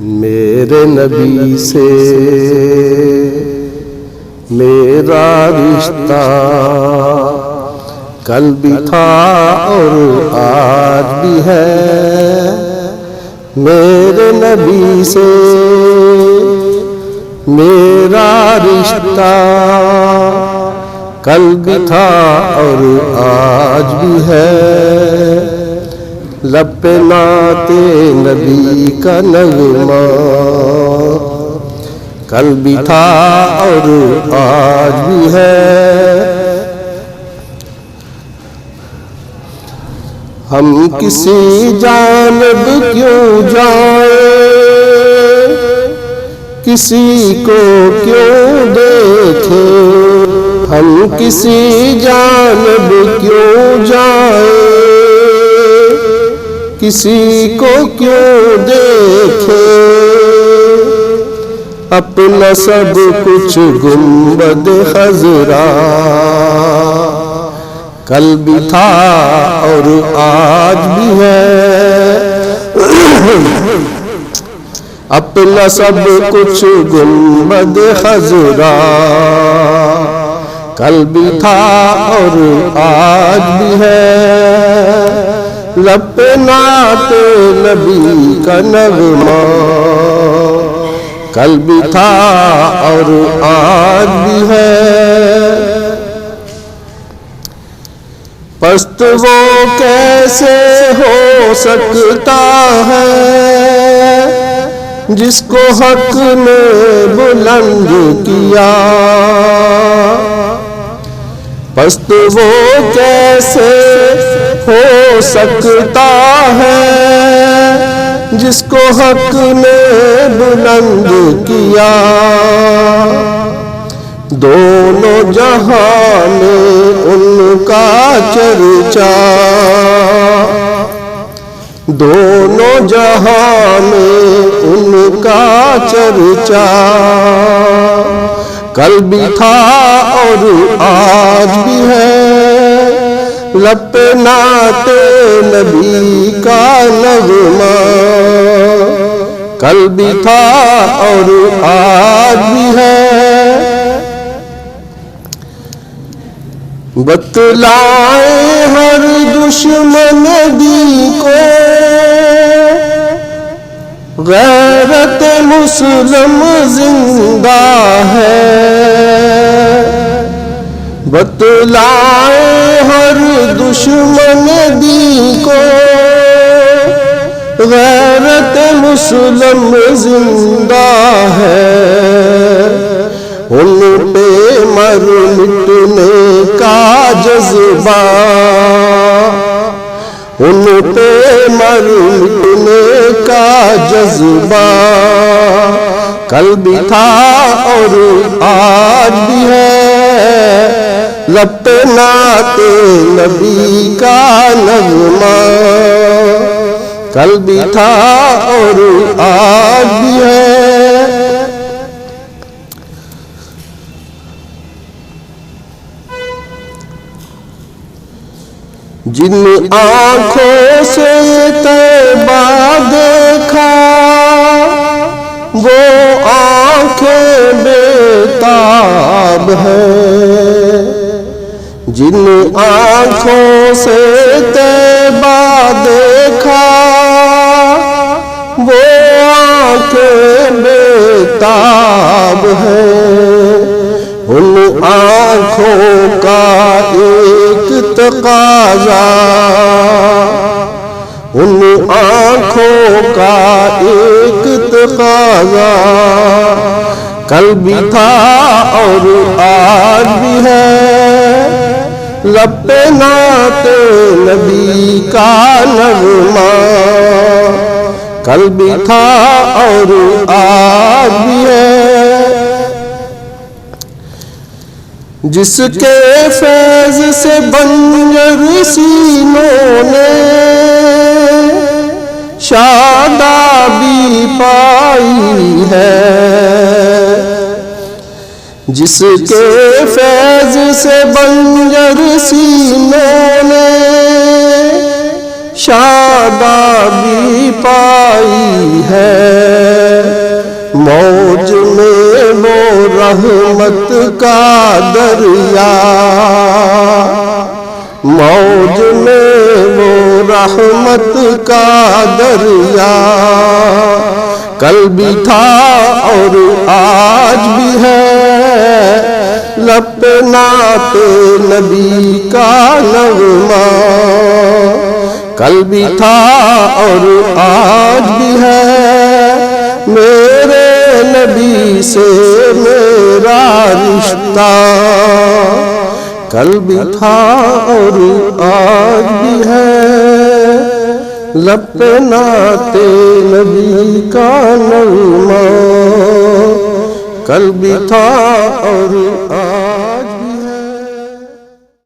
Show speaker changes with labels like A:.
A: میرے نبی سے میرا رشتہ کل بھی تھا اور آج بھی ہے، میرے نبی سے میرا رشتہ کل بھی تھا اور آج بھی ہے، لب پہ نعت نبی کا نغمہ کل بھی تھا اور آج بھی ہے، ہم کسی جانب کیوں جائیں، کسی کو کیوں دیکھیں، ہم کسی جانب کیوں جائیں، کسی کو کیوں دیکھیں، اپنا سب کچھ گنبد خضرا کل بھی تھا اور آج بھی ہے، اپنا سب کچھ گنبد خضرا کل بھی تھا اور آج بھی ہے، لب پہ نعت نبی کا نغمہ کل بھی تھا اور آج بھی ہے، پست وہ کیسے ہو سکتا ہے جس کو حق نے بلند کیا، پست وہ کیسے ہو سکتا ہے جس کو حق نے بلند کیا، دونوں جہاں میں ان کا چرچا، دونوں جہاں میں ان کا چرچا کل بھی تھا اور آج بھی ہے، لب پہ نعت نبی کا نغمہ کل بھی تھا اور آج بھی ہے، بتلائیں ہر دشمن دی کو غیرت مسلم زندہ ہے، بتلائیں ہر دشمن دی کو غیرت مسلم زندہ ہے، ان پہ مر مٹنے کا جذبہ، ان پہ مر مٹنے کا جذبہ کل بھی تھا اور آج بھی ہے، لب پہ نعت نبی کا نغمہ کل بھی تھا اور آج بھی ہے، جن آنکھوں سے طیبہ دیکھا وہ آنکھیں بےتاب ہیں، جن آنکھوں سے طیبہ دیکھا وہ آنکھیں بےتاب ہیں، ان آنکھوں کا ایک تقاضا، ان آنکھوں کا ایک تقاضا کل بھی تھا اور آج بھی ہے، لب پہ نعت نبی کا نغمہ کل بھی تھا اور آج بھی ہے، جس کے فیض سے بنجر سینوں نے شادابی پائی ہے، جس کے فیض سے بنجر سینوں نے شادابی پائی ہے، موج میں وہ رحمت کا دریا، موج میں وہ رحمت کا دریا، کل بھی تھا اور آج بھی ہے، لب پہ نعت نبی کا نغمہ، کل بھی تھا اور آج بھی ہے، میرے نبی سے میرا رشتہ، کل بھی تھا اور آج بھی ہے، لب پہ نعت نبی کا نغمہ، کل بھی تھا اور آج